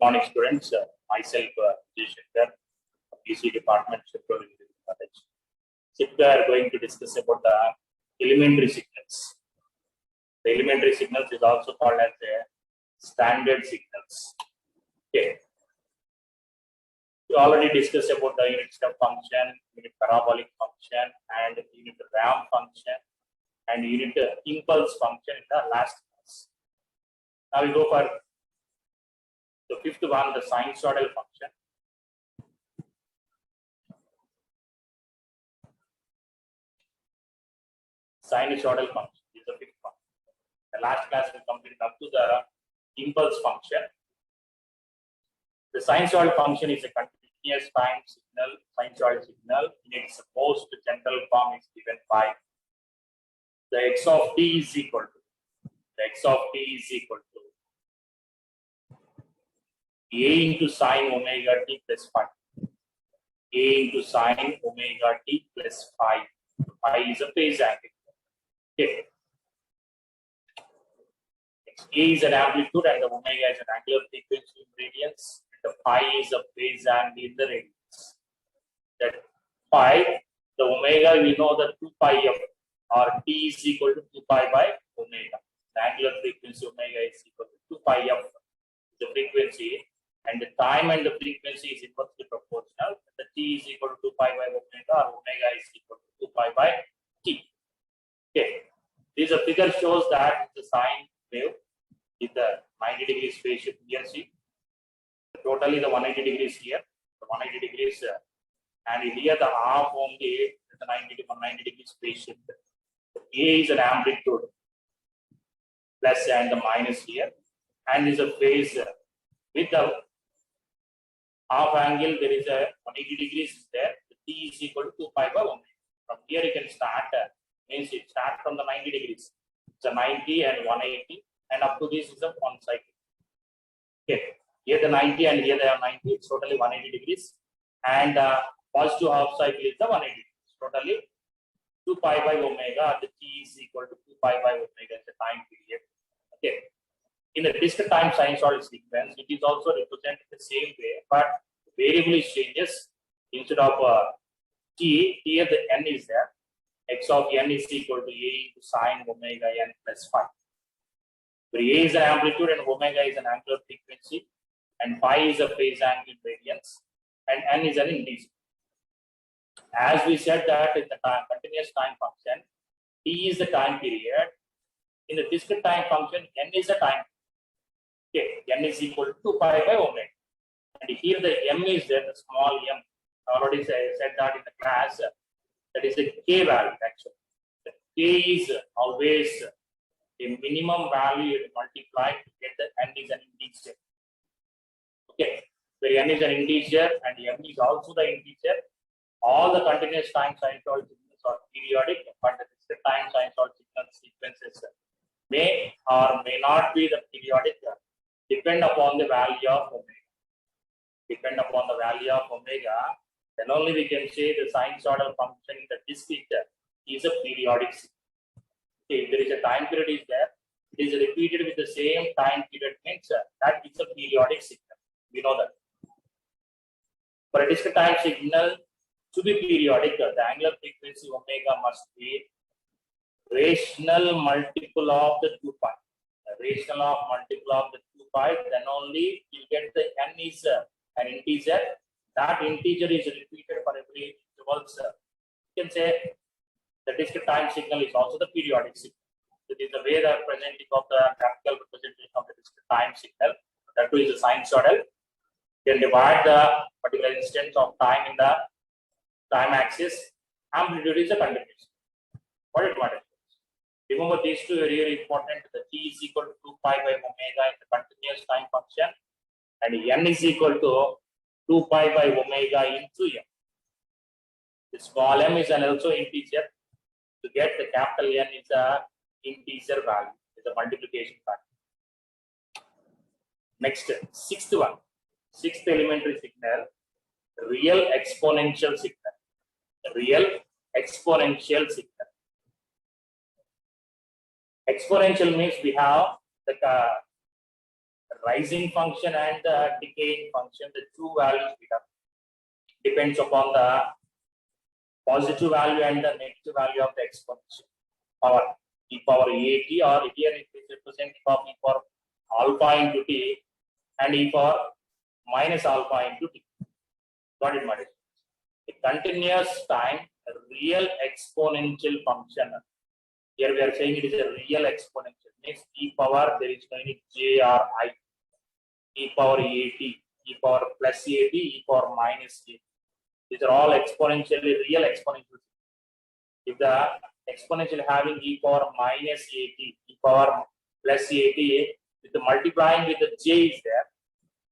Morning students, myself Vijay Shankar, PC department, Central Engineering College. So we are going to discuss about the elementary signals. The elementary signals is also called as the standard signals. Okay. We already discussed about the unit step function, unit parabolic function, and unit ramp function, and unit impulse function in the last class. Now we go for the fifth one, the sinusoidal function. Sinusoidal function is the fifth one. The last class we completed up to the impulse function. The sinusoidal function is a continuous time signal, sinusoidal signal in its most general form is given by the x of t is equal to a into sine omega t plus phi. A into sine omega t plus phi. Phi is a phase angle. Okay. A is an amplitude and the omega is an angular frequency in radians. The phi is a phase angle in the radians. That phi, the omega, we know that 2 pi f or t is equal to 2 pi by omega. The angular frequency omega is equal to 2 pi f, the frequency, and the time and the frequency is inversely proportional. The t is equal to 2 pi by omega, or omega is equal to 2 pi by t. Okay, this figure shows that the sine wave is the 90 degrees phase shift here. See, totally the 180 degrees here, the 180 degrees, and here the half only the 90 degrees phase shift. A is an amplitude, plus and the minus here, and is a phase with the half angle. There is a 180 degrees there. The t is equal to 2 pi by omega. From here you can start. Means it start from the 90 degrees. It's a 90 and 180, and up to this is a one cycle. Okay, here the 90 and here they are 90. It's totally 180 degrees, and positive half cycle is the 180 degrees. Totally 2 pi by omega. The t is equal to 2 pi by omega. The time period. Okay. In the discrete time sinusoidal sequence, it is also represented the same way, but variable changes. Instead of t, here the n is there. X of n is equal to a into sine omega n plus phi. Where a is an amplitude and omega is an angular frequency, and phi is a phase angle radians, and n is an integer. As we said that in the continuous time function, t is the time period. In the discrete time function, n is the time. Okay, n is equal to 2 pi by omega. And here the m is there, the small m. I already said that in the class. That is the k value actually. The k is always a minimum value multiplied to get the n is an integer. Okay, where n is an integer and m is also the integer. All the continuous time sinusoidal signals are periodic, but the discrete time sinusoidal signal sequences may or may not be the periodic. Depend upon the value of omega. Depend upon the value of omega, then only we can say the sinusoidal function in the discrete is a periodic signal. Okay, if there is a time period is there, it is repeated with the same time period means that is a periodic signal. We know that. For a discrete time signal to be periodic, the angular frequency omega must be rational multiple of the 2 pi. A rational of multiple of the 2 pi, then only you get the n is an integer. That integer is repeated for every interval. You can say the discrete time signal is also the periodic signal. This is the way the presenting of the graphical representation of the discrete time signal. That too is a sinusoidal. You can divide the particular instance of time in the time axis. Amplitude is a continuous. What it matters. Remember these two are really important. The t is equal to 2 pi by omega in the continuous time function, and n is equal to 2 pi by omega into m. The small m is an also integer. To get the capital N is a integer value. It's a multiplication factor. Next, sixth one. Sixth elementary signal, real exponential signal. Real exponential signal. Exponential means we have the rising function and the decaying function, the two values we have. Depends upon the positive value and the negative value of the exponential power, e power at, or here it is representing of e power alpha into t and e power minus alpha into t. Got it, Madhu? A continuous time real exponential function. Here we are saying it is a real exponential. Means e power, there is no any j or I. E power at, e power plus at, e power minus a. These are all exponentially real exponential. If the exponential having e power minus at, e power plus at, with the multiplying with the j is there,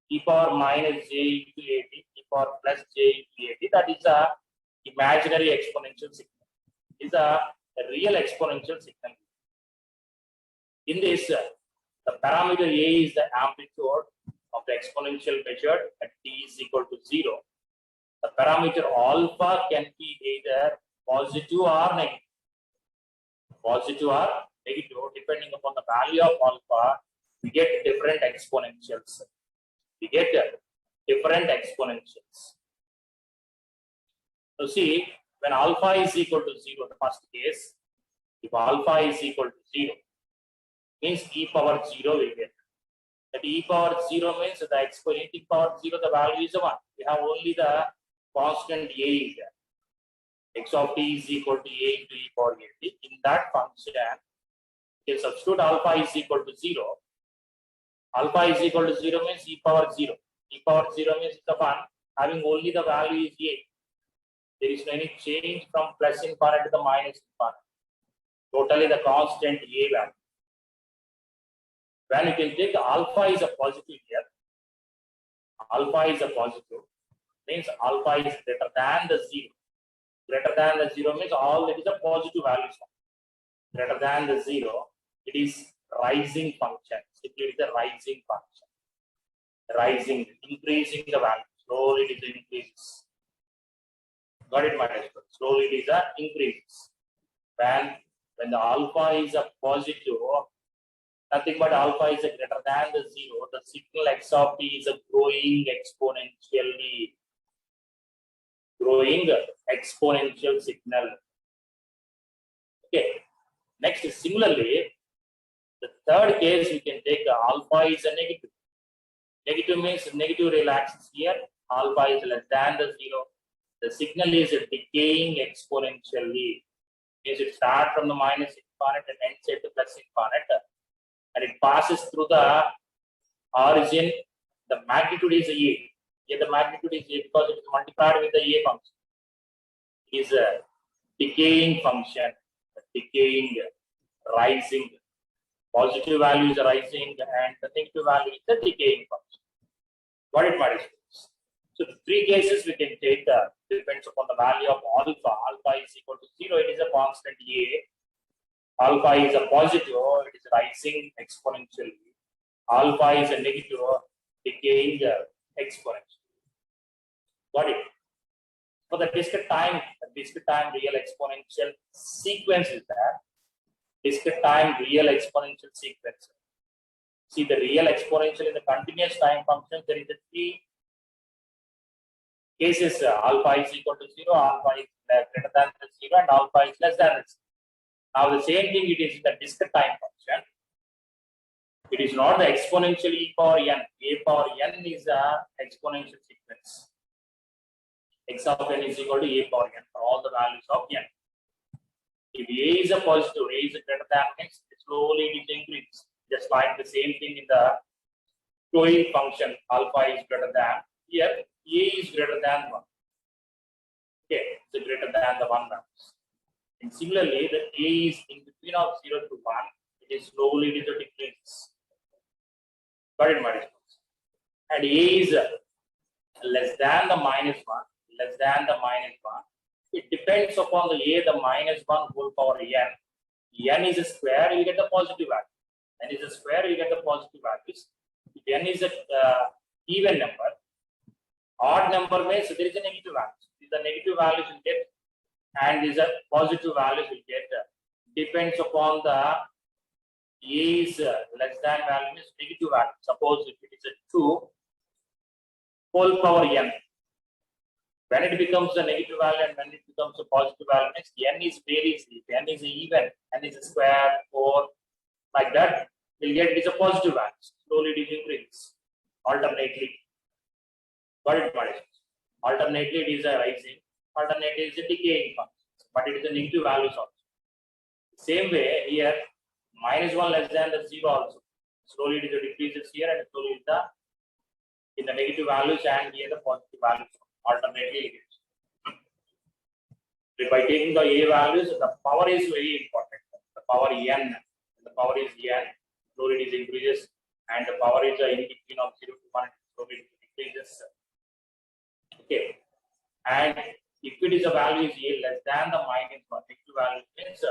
e power minus j into at, e power plus j into at, that is a imaginary exponential signal. Is a real exponential signal. In this, the parameter a is the amplitude of the exponential measured at t is equal to 0. The parameter alpha can be either positive or negative. Positive or negative, depending upon the value of alpha, we get different exponentials. We get different exponentials. So see, when alpha is equal to 0, the first case, if alpha is equal to 0, means e power 0 we get. That e power 0 means the exponential power 0, the value is 1. We have only the constant a is there. X of t is equal to a into e power at. In that function, if substitute alpha is equal to 0, alpha is equal to 0 means e power 0. E power 0 means the 1, having only the value is a. There is no any change from plus infinite to the minus infinite. Totally the constant a value. When you can take alpha is a positive here, alpha is a positive, means alpha is greater than the 0. Greater than the 0 means all it is a positive value. Greater than the 0, it is rising function. Simply it is a rising function. Rising, increasing the value. Slowly it is increases. Got it, my dear? Slowly it is a increases. When the alpha is a positive, nothing but alpha is a greater than the 0, the signal x of t is a growing exponentially. Growing exponential signal. Okay. Next, similarly, the third case we can take alpha is a negative. Negative means negative real axis here. Alpha is less than the 0. The signal is decaying exponentially. Means it starts from the minus infinite and ends at the plus infinite, and it passes through the origin. The magnitude is a. Here the magnitude is a because it is multiplied with the a function. It is a decaying function, decaying, rising. Positive value is rising and the negative value is the decaying function. Got it, my students? So the three cases we can take depends upon the value of alpha. Alpha is equal to 0, it is a constant a. Alpha is a positive, it is rising exponentially. Alpha is a negative, decaying exponentially. Got it? For the discrete time real exponential sequence is there. Discrete time real exponential sequence. See the real exponential in the continuous time function, there is a three cases. Alpha is equal to 0, alpha is greater than 0, and alpha is less than 0. Now the same thing it is in the discrete time function. It is not the exponential e power n. A power n is a exponential sequence. X of n is equal to a power n for all the values of n. If a is a positive, a is greater than x, slowly it increases. Just like the same thing in the growing function, alpha is greater than. Here, a is greater than 1. Okay, so greater than the 1 values. And similarly, the a is in between of 0 to 1, it is slowly decreases. Got it, my students? And a is less than the minus 1, less than the minus 1. It depends upon the a, the minus 1 whole power n. N is a square, you get the positive value. N is a square, you get the positive values. If n is a even number, odd number means there is a negative value. The negative values will get, and these are positive values will get. Depends upon the A is less than value means negative value. Suppose if it is a 2 whole power n, when it becomes a negative value and when it becomes a positive value, next n is varies. If n is even, n is a square, 4, like that, we'll get it is a positive value. Slowly it increases alternately. But it matters. Alternately it is a rising, alternately it is a decaying function, but it is a negative values also. Same way here, -1 less than the 0 also. Slowly it is a decreases here and slowly it is in the negative values and here the positive values. Alternately it is. By taking the A values, the power is very important. The power n, the power is n, slowly it is increases, and the power is in between of 0 to 1, slowly it decreases. Okay, and if it is a value is A less than the -1, negative value means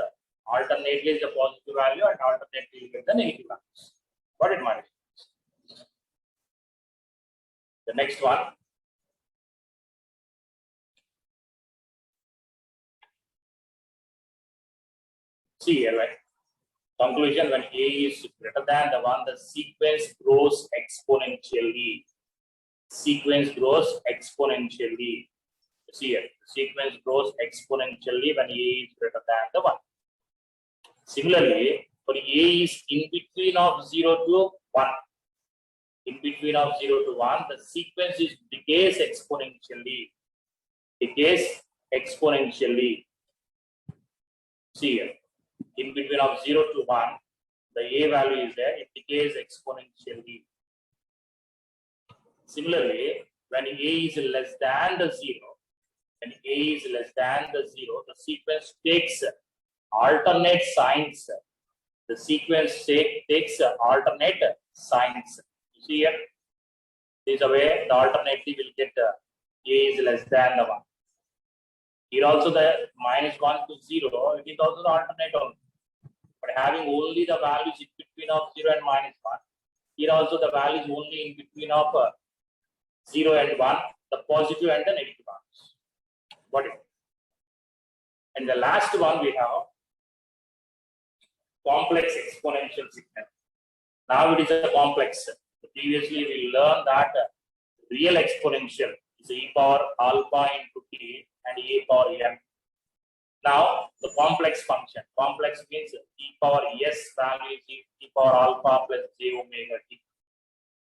alternately is the positive value and alternately you get the negative values. Got it, Manish? The next one. See here, right? Conclusion: when A is greater than the 1, the sequence grows exponentially. Sequence grows exponentially. See here, the sequence grows exponentially when A is greater than the 1. Similarly, for A is in between of 0 to 1, in between of 0 to 1, the sequence is decays exponentially. Decays exponentially. See here, in between of 0 to 1, the A value is there, it decays exponentially. Similarly, when A is less than the 0, when A is less than the 0, the sequence takes alternate signs. The sequence takes alternate signs. You see here, this is a way the alternative will get A is less than the 1. Here also the -1 to 0, it is also the alternate only. But having only the values in between of 0 and -1, here also the values only in between of 0 and 1, the positive and the negative values. Got it? And the last one we have complex exponential signal. Now it is a complex. Previously we learned that real exponential is e power alpha into t and e power n. Now the complex function. Complex means e power s value is e power alpha plus j omega t.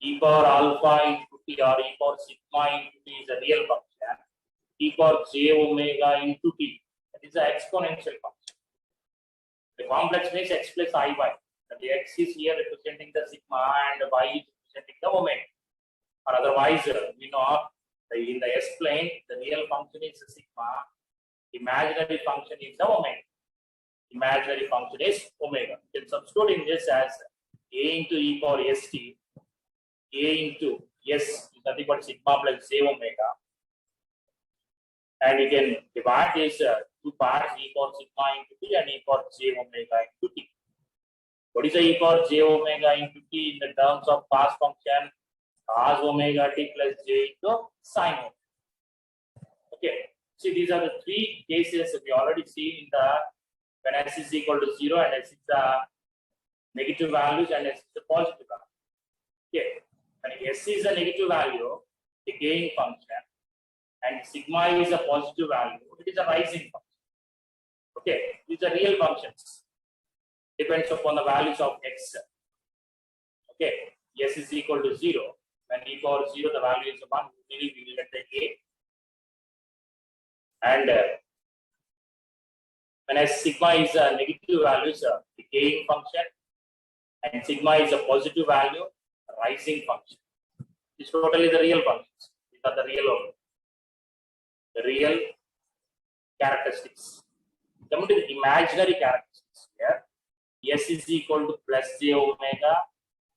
E power alpha into t or e power sigma into t is a real function. E power j omega into t, that is an exponential function. The complex means x plus iy. The x is here representing the sigma and y is representing the omega. Or otherwise, we know in the s plane, the real function is the sigma, imaginary function is the omega. Imaginary function is omega. You can substitute in this as a into e power st. A into s is nothing but sigma plus j omega. And you can divide these two parts, e power sigma into t and e power j omega into t. What is the e power j omega into t in the terms of cos function? Cos omega t plus j into sin omega. Okay. See, these are the three cases we already see in the when s is equal to 0 and s is the negative values and s is the positive value. Okay. When s is a negative value, the decaying function, and sigma is a positive value, it is a rising function. Okay, these are real functions. Depends upon the values of x. Okay, s is equal to 0. When e power 0, the value is 1, usually we will get the a. And when s sigma is a negative value, is a decaying function, and sigma is a positive value, a rising function. This totally the real functions. These are the real characteristics. Coming to the imaginary characteristics here, s is equal to plus j omega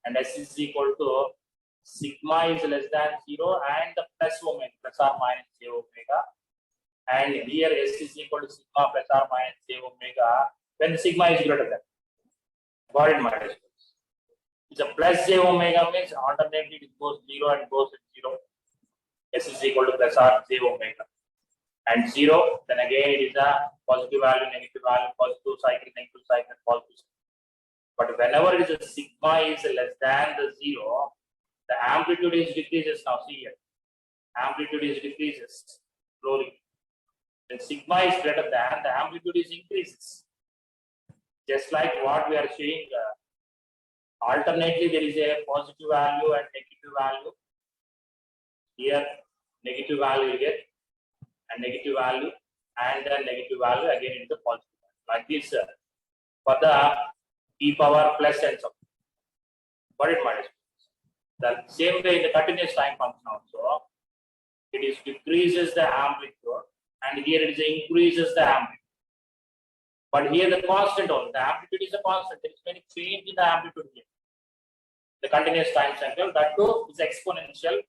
and s is equal to sigma is less than 0 and the plus omega plus or minus j omega, and here s is equal to sigma plus or minus j omega when the sigma is greater than. Got it, my dear? It's a plus j omega means alternately it goes 0 and goes at 0. S is equal to plus or j omega. And 0, then again it is a positive value, negative value, positive cycle, negative cycle, positive cycle. But But whenever it is a sigma is less than the 0, the amplitude is decreases. Now see here, amplitude is decreases slowly. When sigma is greater than, the amplitude is increases. Just like what we are showing, alternately there is a positive value and negative value. Here, negative value here, and negative value, and then negative value again into positive value. Like this, for the e power plus and so on. But it minus. The same way in the continuous time function also, it is decreases the amplitude, and here it is increases the amplitude. But here the constant only, the amplitude is a constant. There is any change in the amplitude here. The continuous time cycle, that too is exponential,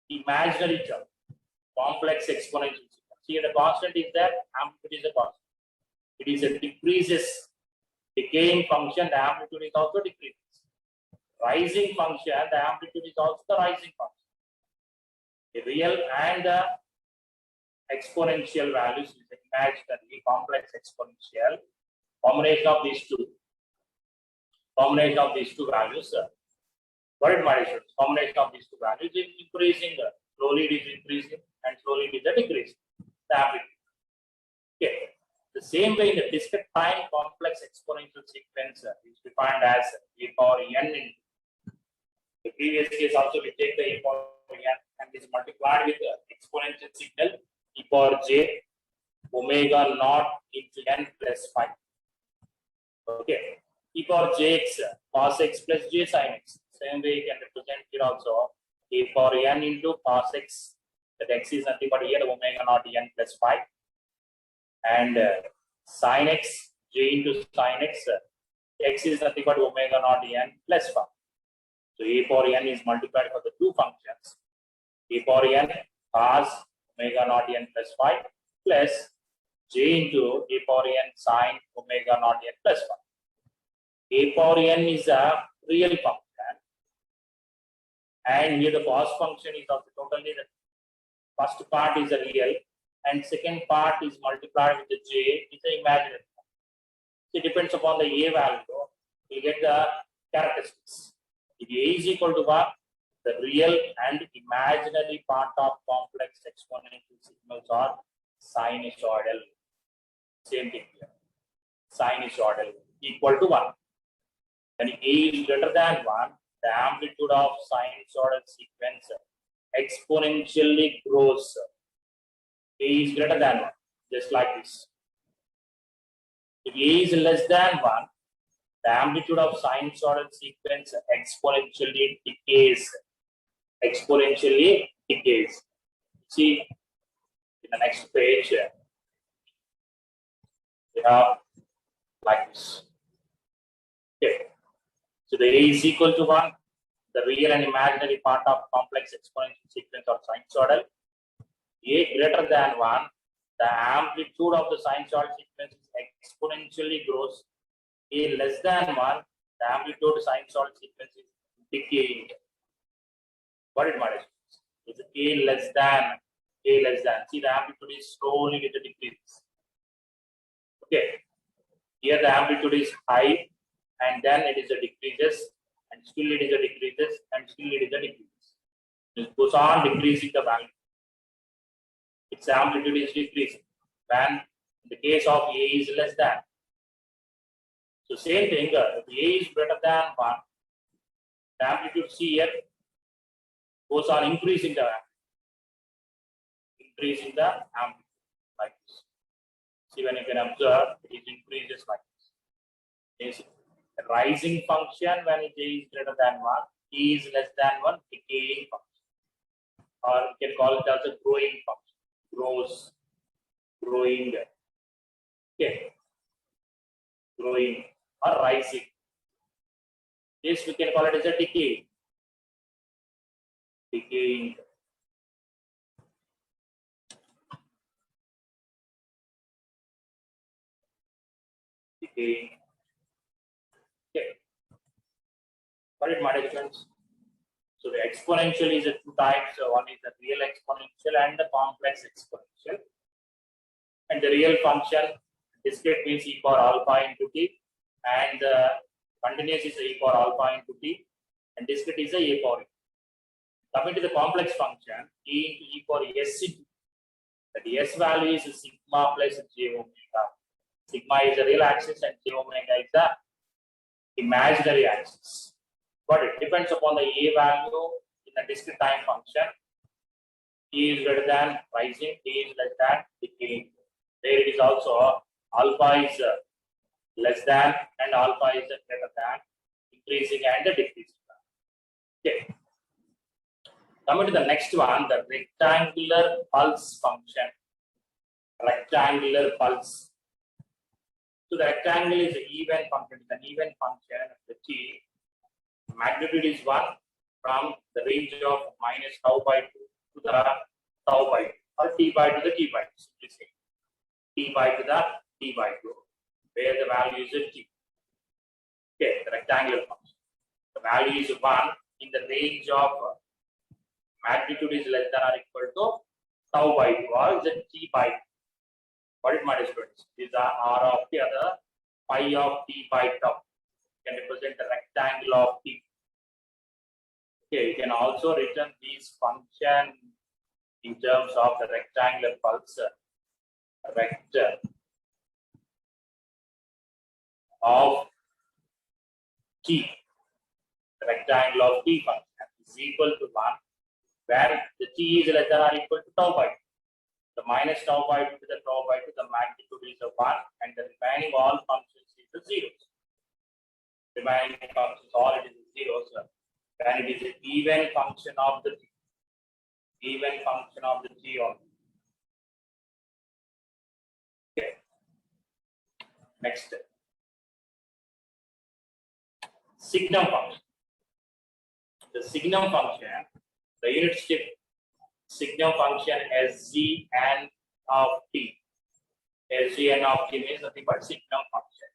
imaginary term, complex exponential. See, the constant is there, amplitude is a constant. It is a decreases, decaying function, the amplitude is also decreases. Rising function, the amplitude is also the rising function. The real and the exponential values is imaginary, complex exponential. Combination of these two values. What it matters? Combination of these two values is increasing. Slowly it is increasing, and slowly it is decreasing. The amplitude. Okay. The same way in the discrete time complex exponential sequence is defined as e power n into. The previous case also we take the e power n and is multiplied with exponential signal e power j omega naught into n plus 5. Okay. E power jx cos x plus j sin x. Same way you can represent here also e power n into cos x. That x is nothing but here omega naught n plus 5. And sin x, j into sin x, x is nothing but omega naught n plus 5. So e power n is multiplied for the two functions. E power n cos omega naught n plus 5 plus j into e power n sin omega naught n plus 5. E power n is a real function, and here the cos function is of the totally the first part is a real, and second part is multiplied with the j is the imaginary. So it depends upon the a value, you get the characteristics. If a is equal to 1, the real and imaginary part of complex exponential signals are sinusoidal. Same thing here. Sinusoidal equal to 1. When a is greater than 1, the amplitude of sinusoidal sequence exponentially grows. A is greater than 1, just like this. If A is less than 1, the amplitude of sinusoidal sequence exponentially decays. Exponentially decays. See, in the next page, we have like this. Okay. So the A is equal to 1. The real and imaginary part of complex exponential sequence of sinusoidal. A greater than 1, the amplitude of the sinusoidal sequence exponentially grows. A less than 1, the amplitude sinusoidal sequence is decaying. What it matters is A less than. See, the amplitude is slowly getting decreases. Okay. Here the amplitude is high, and then it is a decreases, and still it is a decreases, and still it is a decreases. It goes on decreasing the value. Its amplitude is decreasing when in the case of A is less than. So same thing, if A is greater than 1, the amplitude C here goes on increasing the amplitude like this. See, when you can observe, it increases like this. It's a rising function when A is greater than 1, E is less than 1, decaying function. Or you can call it as a growing function. Grows, growing, okay, growing or rising. This we can call it as a decay, decaying. Decaying. Okay. What it matters, friends? So the exponential is a two types. One is the real exponential and the complex exponential. And the real function, discrete means e power alpha into t, and the Continuous is a power alpha into t, and discrete is a power e. Coming to the complex function, e into e power s into t. That s value is sigma plus j omega. Sigma is a real axis and j omega is the imaginary axis. But it depends upon the a value in the discrete time function. E is greater than rising, t is less than decaying. There it is also alpha is less than and alpha is greater than, increasing and decreasing. Okay. Coming to the next one, the rectangular pulse function. Rectangular pulse. So the rectangle is an even function. It's an even function of the t. Magnitude is 1 from the range of minus tau by 2 to the tau by 2, or t by 2 to the t by 2. Simply say t by 2 to the t by 2, where the value is t. Okay, the rectangular function. The value is 1 in the range of magnitude is less than or equal to tau by 2, or is it t by 2? What it matters students? These are r of the other pi of t by tau. Can represent the rectangle of t. Okay, you can also written these function in terms of the rectangular pulse. Vector of t, the rectangle of t function is equal to 1, where the t is less than or equal to tau by 2. The minus tau by 2 to the tau by 2, the magnitude is a 1, and the remaining all functions is the zeros. Remaining functions, all it is zeros, and it is an even function of the t. Even function of the t only. Okay. Next. Signum function. The signum function, the unit step signum function SGN of t. SGN of t means nothing but signum function.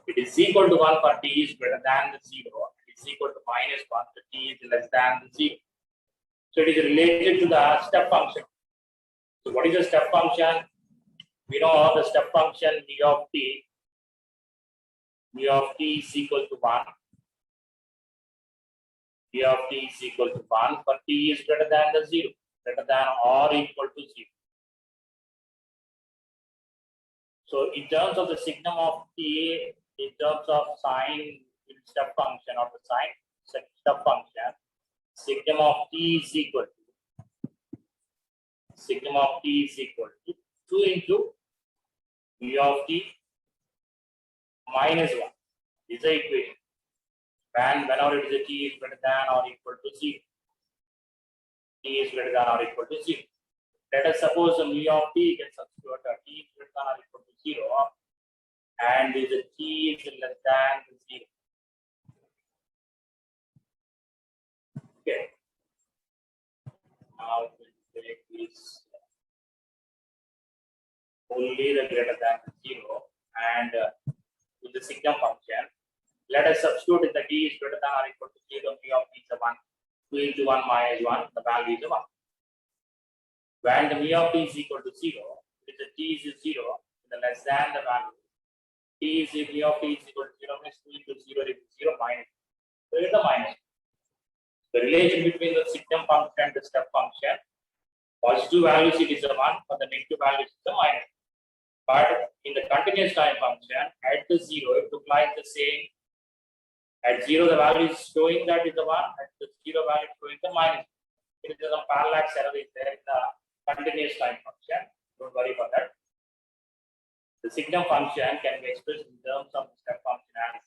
It is equal to 1 for t is greater than the 0. It is equal to minus 1 for t is less than the 0. So it is related to the step function. So what is the step function? We know the step function v of t. V of t is equal to 1. V of t is equal to 1 for t is greater than the 0. Greater than or equal to 0. So in terms of the signum of t, in terms of sine step function of the sine step function, signum of t is equal to 2 into v of t minus 1. This is the equation. And whenever it is a t is greater than or equal to 0. T is greater than or equal to 0. Let us suppose the mu of t can substitute t is greater than or equal to 0, and is a t is less than 0. Okay. Now we will take this only the greater than 0, and with the signum function, let us substitute in the t is greater than or equal to 0. Mu of t is a 1. 2 into 1 minus 1, the value is a 1. When the mu of t is equal to 0, if the t is 0, the less than the value, t is mu of t is equal to 0 means 2 into 0 is 0 minus. So it is the minus. The relation between the signum function and the step function, positive values it is a 1, for the negative values it is a minus. But in the continuous time function, at the 0, it looks like the same. At 0, the value is showing that is a 1, at the 0 value is showing the minus. It is some parallax error is there in the continuous time function. Don't worry about that. The signum function can be expressed in terms of the step function as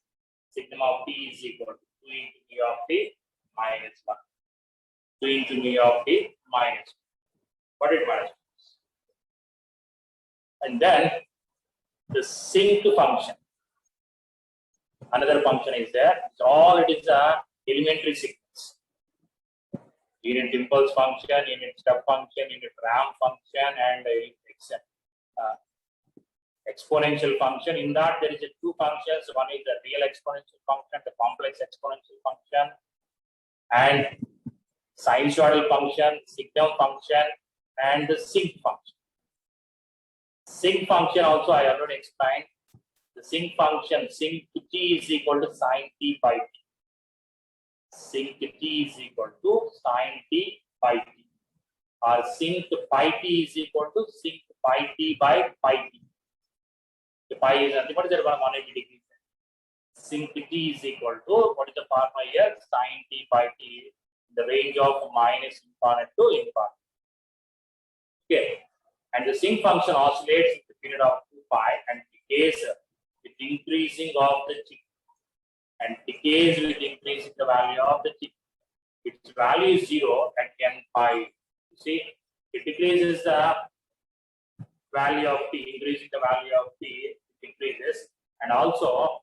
signum of t is equal to 2 into mu of t minus 1. 2 into mu of t minus 1. What it matters. And then the sync function. Another function is there. So all it is a elementary sequence. Unit impulse function, unit step function, unit ramp function, and exponential function. In that there is a two functions. One is the real exponential function, the complex exponential function, and sinusoidal function, signum function, and the sync function. Sync function also I already explained. The the sinc function, sinc t is equal to sine t by t. Sinc t is equal to sine t by t. Or sinc pi t is equal to sinc pi t by pi t. The pi is nothing but 180 degrees. Sinc t is equal to, what is the formula here? Sine t by t in the range of minus infinite to infinite. Okay. And the sinc function oscillates with the period of 2 pi and decays with increasing of the t. And decays with increasing the value of the t. Its value is 0 at n pi. You see, it decreases the value of t, increasing the value of t, it increases, and also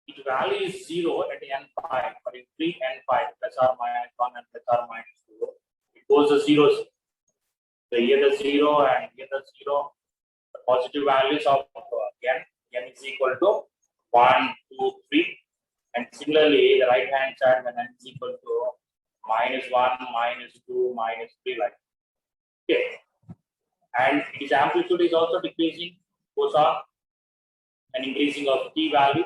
its value is 0 at n pi, but in 3 n pi plus or minus 1 and plus or minus 2, it goes to 0. So here the 0 and here the 0, the positive values of n is equal to 1, 2, 3. And similarly, the right hand side when n is equal to minus 1, minus 2, minus 3 like. Okay. And its amplitude is also decreasing, goes on, and increasing of t value,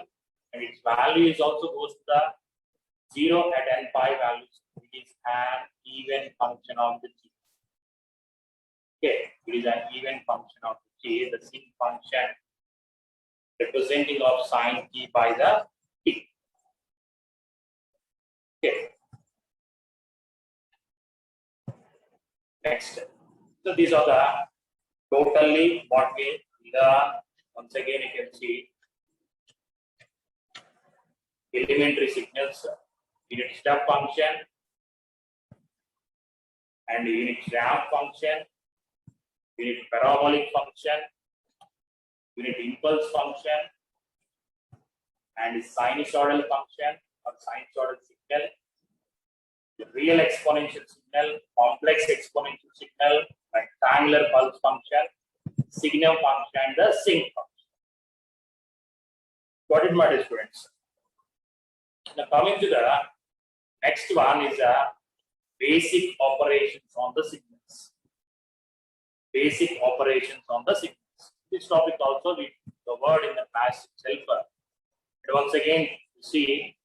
and its value is also goes to the 0 at n pi values. It is an even function of the t. Okay, it is an even function of the t, the sinc function representing of sine t by the t. Okay. Next. So these are the totally what we learn. Once again, you can see elementary signals, unit step function, and unit ramp function, unit parabolic function, unit impulse function, and sinusoidal function or sinusoidal signal, the real exponential signal, complex exponential signal, rectangular pulse function, signum function, the sinc function. Got it, my dear students? Now coming to the next one is basic operations on the signals. Basic operations on the signals. This topic also we covered in the class itself. But once again, you see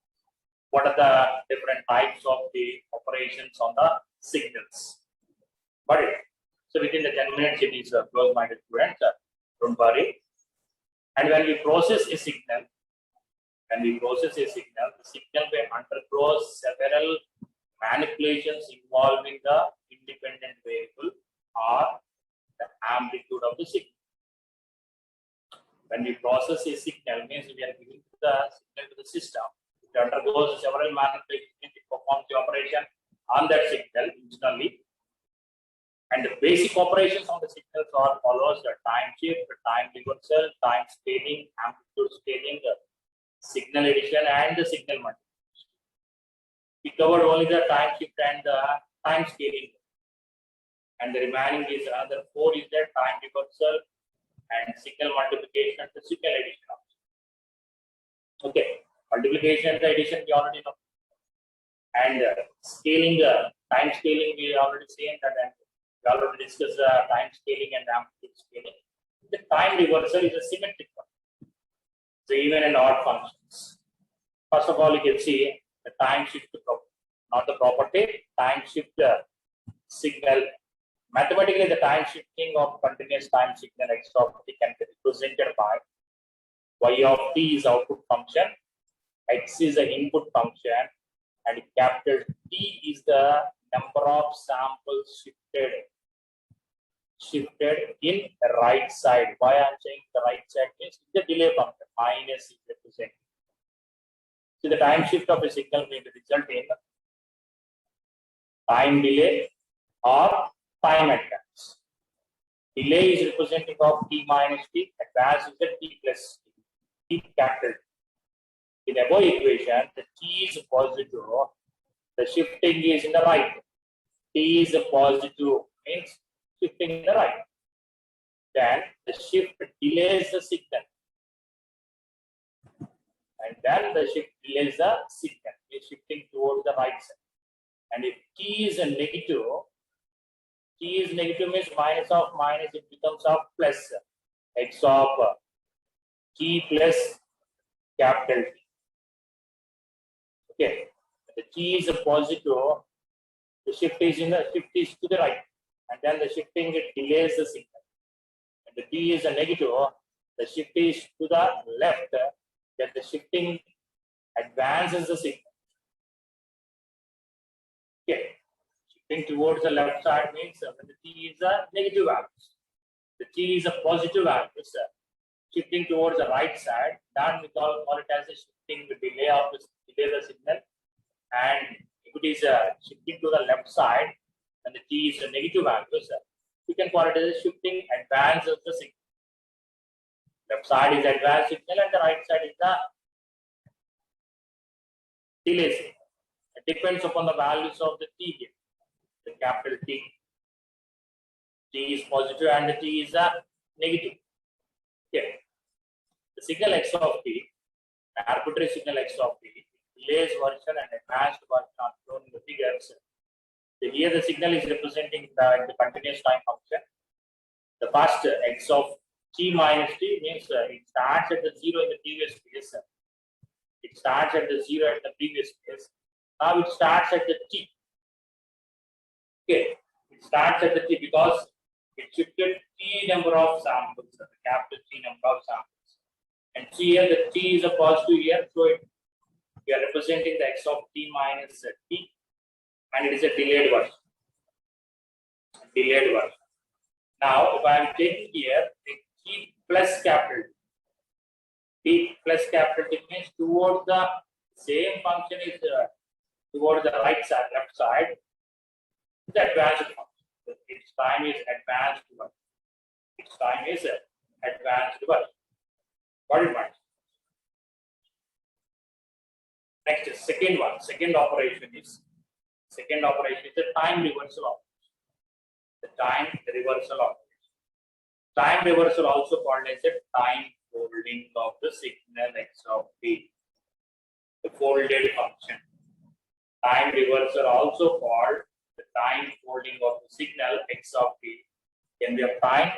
what are the different types of the operations on the signals. But so within the 10 minutes, it is close-minded students. Don't worry. And when we process a signal, the signal may undergo several manipulations involving the independent variable or the amplitude of the signal. When we process a signal, means we are giving the signal to the system. It undergoes several manipulations, it performs the operation on that signal instantly. And the basic operations on the signals are follows: the time shift, the time reversal, time scaling, amplitude scaling, the signal addition, and the signal multiplication. We covered only the time shift and the time scaling. And the remaining is another 4 is the time reversal and signal multiplication and the signal addition. Okay, multiplication and addition we already know. And scaling, time scaling we already seen that, and we already discussed time scaling and amplitude scaling. The time reversal is a symmetric one. So even and odd functions. First of all, you can see the time shift property, not the property, time shift signal. Mathematically, the time shifting of continuous time signal x of t can be represented by y of t is output function, x is the input function, and capital T is the number of samples shifted in the right side. Why I'm saying the right side means the delay function, minus is represented. So the time shift of a signal may result in time delay or time advance. Delay is representing of t minus t, advance is the t plus t, capital. In the above equation, the t is positive, the shifting is in the right. T is a positive, means shifting in the right. Then the shift delays the signal. And then the shift delays the signal, is shifting towards the right side. And if t is a negative, means minus of minus, it becomes of plus. X of T plus capital T. Okay, the T is a positive, the shift is to the right, and then the shifting it delays the signal. And the T is a negative, the shift is to the left, then the shifting advances the signal. Okay, shifting towards the left side means when the T is a negative value, the T is a positive value. Shifting towards the right side, then we call it as a shifting the delay of the signal. And if it is shifting to the left side, and the T is a negative value, we can call it as a shifting advance of the signal. Left side is advanced signal and the right side is the delay signal. It depends upon the values of the T here, the capital T. T is positive and the T is a negative. Okay. The signal x of t, the arbitrary signal x of t, delays version and advanced version are shown in the figures. So here the signal is representing the continuous time function. The first x of t minus t means it starts at the 0 in the previous case. It starts at the 0 at the previous case. Now it starts at the t. Okay, it starts at the t because it shifted t number of samples, the capital T number of samples. And see here the T is a positive here, so we are representing the x of t minus t, and it is a delayed version. Delayed version. Now, if I am taking here the T plus capital T plus capital T means towards the same function is towards the right side, left side, the advanced function. Its time is advanced version. Its time is advanced version. Got it, right? Next is second one. Second operation is the time reversal operation. The time reversal operation. Time reversal also called as a time folding of the signal x of t. The folded function. Time reversal also called the time folding of the signal x of t can be obtained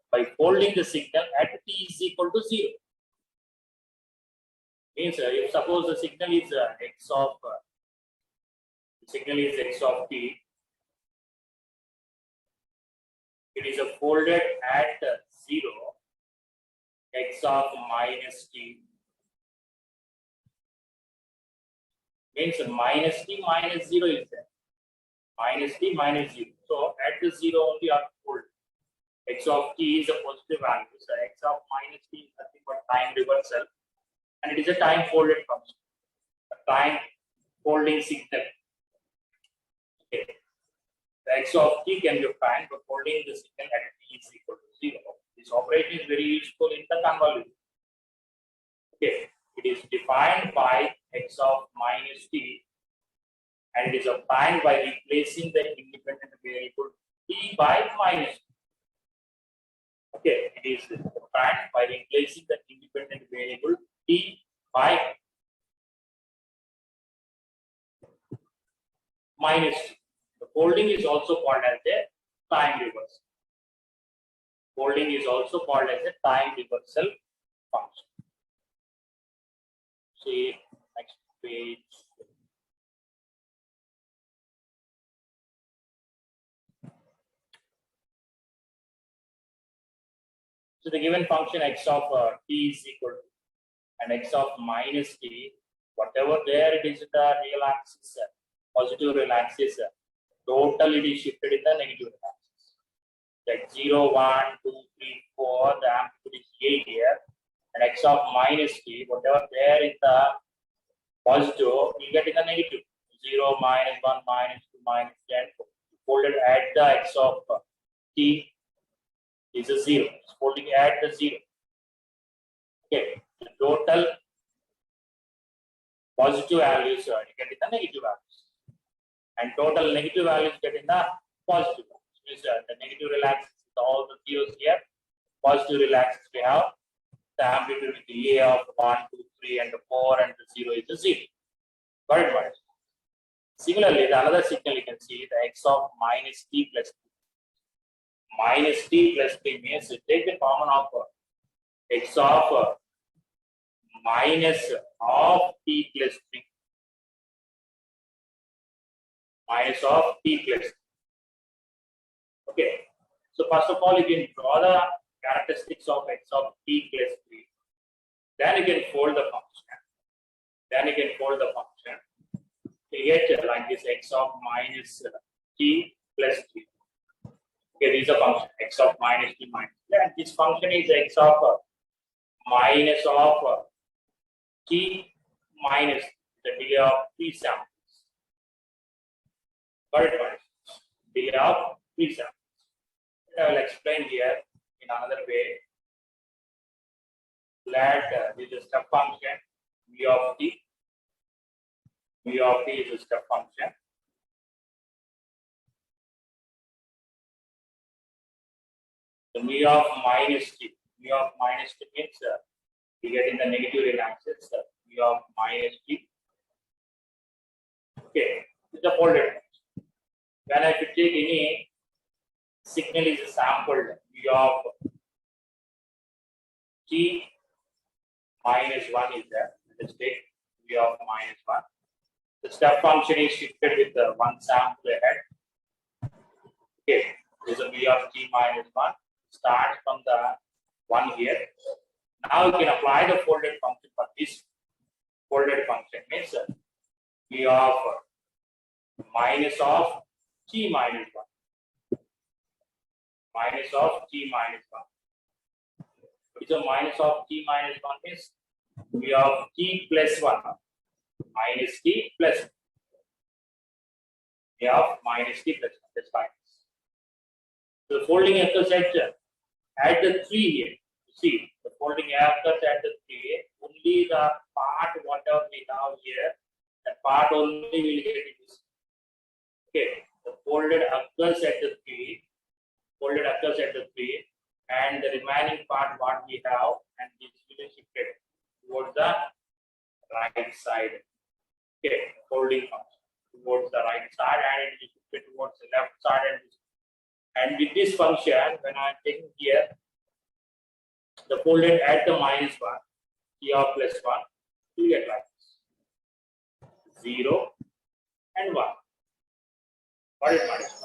by folding the signal at t is equal to 0. Means if suppose the signal is x of t, it is folded at 0, x of minus t. Means minus t minus 0 is there. Minus t minus 0. So at the 0 only are folded. X of t is a positive value. So x of minus t is nothing but time reversal. And it is a time folded function. A time folding signal. Okay. The x of t can be obtained by folding the signal at t is equal to 0. This operation is very useful in the convolution. Okay. It is defined by x of minus t, and it is obtained by replacing the independent variable t by minus t. Okay, it is obtained by replacing the independent variable t by minus t. The folding is also called as a time reversal. Folding is also called as a time reversal function. See next page. So the given function x of t is equal to and x of minus t, whatever there it is the real axis, positive real axis, totally it is shifted in the negative real axis. Like 0, 1, 2, 3, 4, the amplitude is a here, and x of minus t, whatever there is the positive, you get in the negative. 0, minus 1, minus 2, minus 10, folded at the x of t is a 0. It's folding at the 0. Okay, the total positive values you get in the negative values, and total negative values get in the positive values. Means the negative real axis is all the zeros here. Positive real axis we have the amplitude with the a of 1, 2, 3, and 4, and the 0 is the 0. Got it, right? Similarly, the another signal you can see the x of minus t plus 3. Minus t plus 3 means take the common of x of minus of t plus 3. Minus of t plus 3. Okay. So first of all, you can draw the characteristics of x of t plus 3. Then you can fold the function. To get like this x of minus t plus 3. Okay, this is a function x of minus t minus. And this function is x of minus of t minus the delay of 3 samples. Got it? Delay of 3 samples. I will explain here in another way. Let this is a step function v of t. V of t is a step function. The v of minus t. V of minus t means we get in the negative real axis. V of minus t. Okay, it's a folded function. When I could take any signal is sampled v of t minus 1 is there. Let's take v of minus 1. The step function is shifted with the one sample ahead. Okay, this is a v of t minus 1. Start from the 1 here. Now you can apply the folded function for this folded function. Means v of minus of t minus 1. Minus of t minus 1. What is a minus of t minus 1 is v of t plus 1 minus t plus 1. V of minus t plus 1. That's fine. So the folding occurs at the 3 here. You see, the folding occurs at the 3. Only the part whatever we have here, that part only will get in this. Okay, the folded occurs at the 3. And the remaining part what we have, and this will be shifted towards the right side. Okay, folding function towards the right side, and it is shifted towards the left side. And with this function, when I am taking here, the folded at the minus 1, t of plus 1, you get like this. 0 and 1. What is minus 1?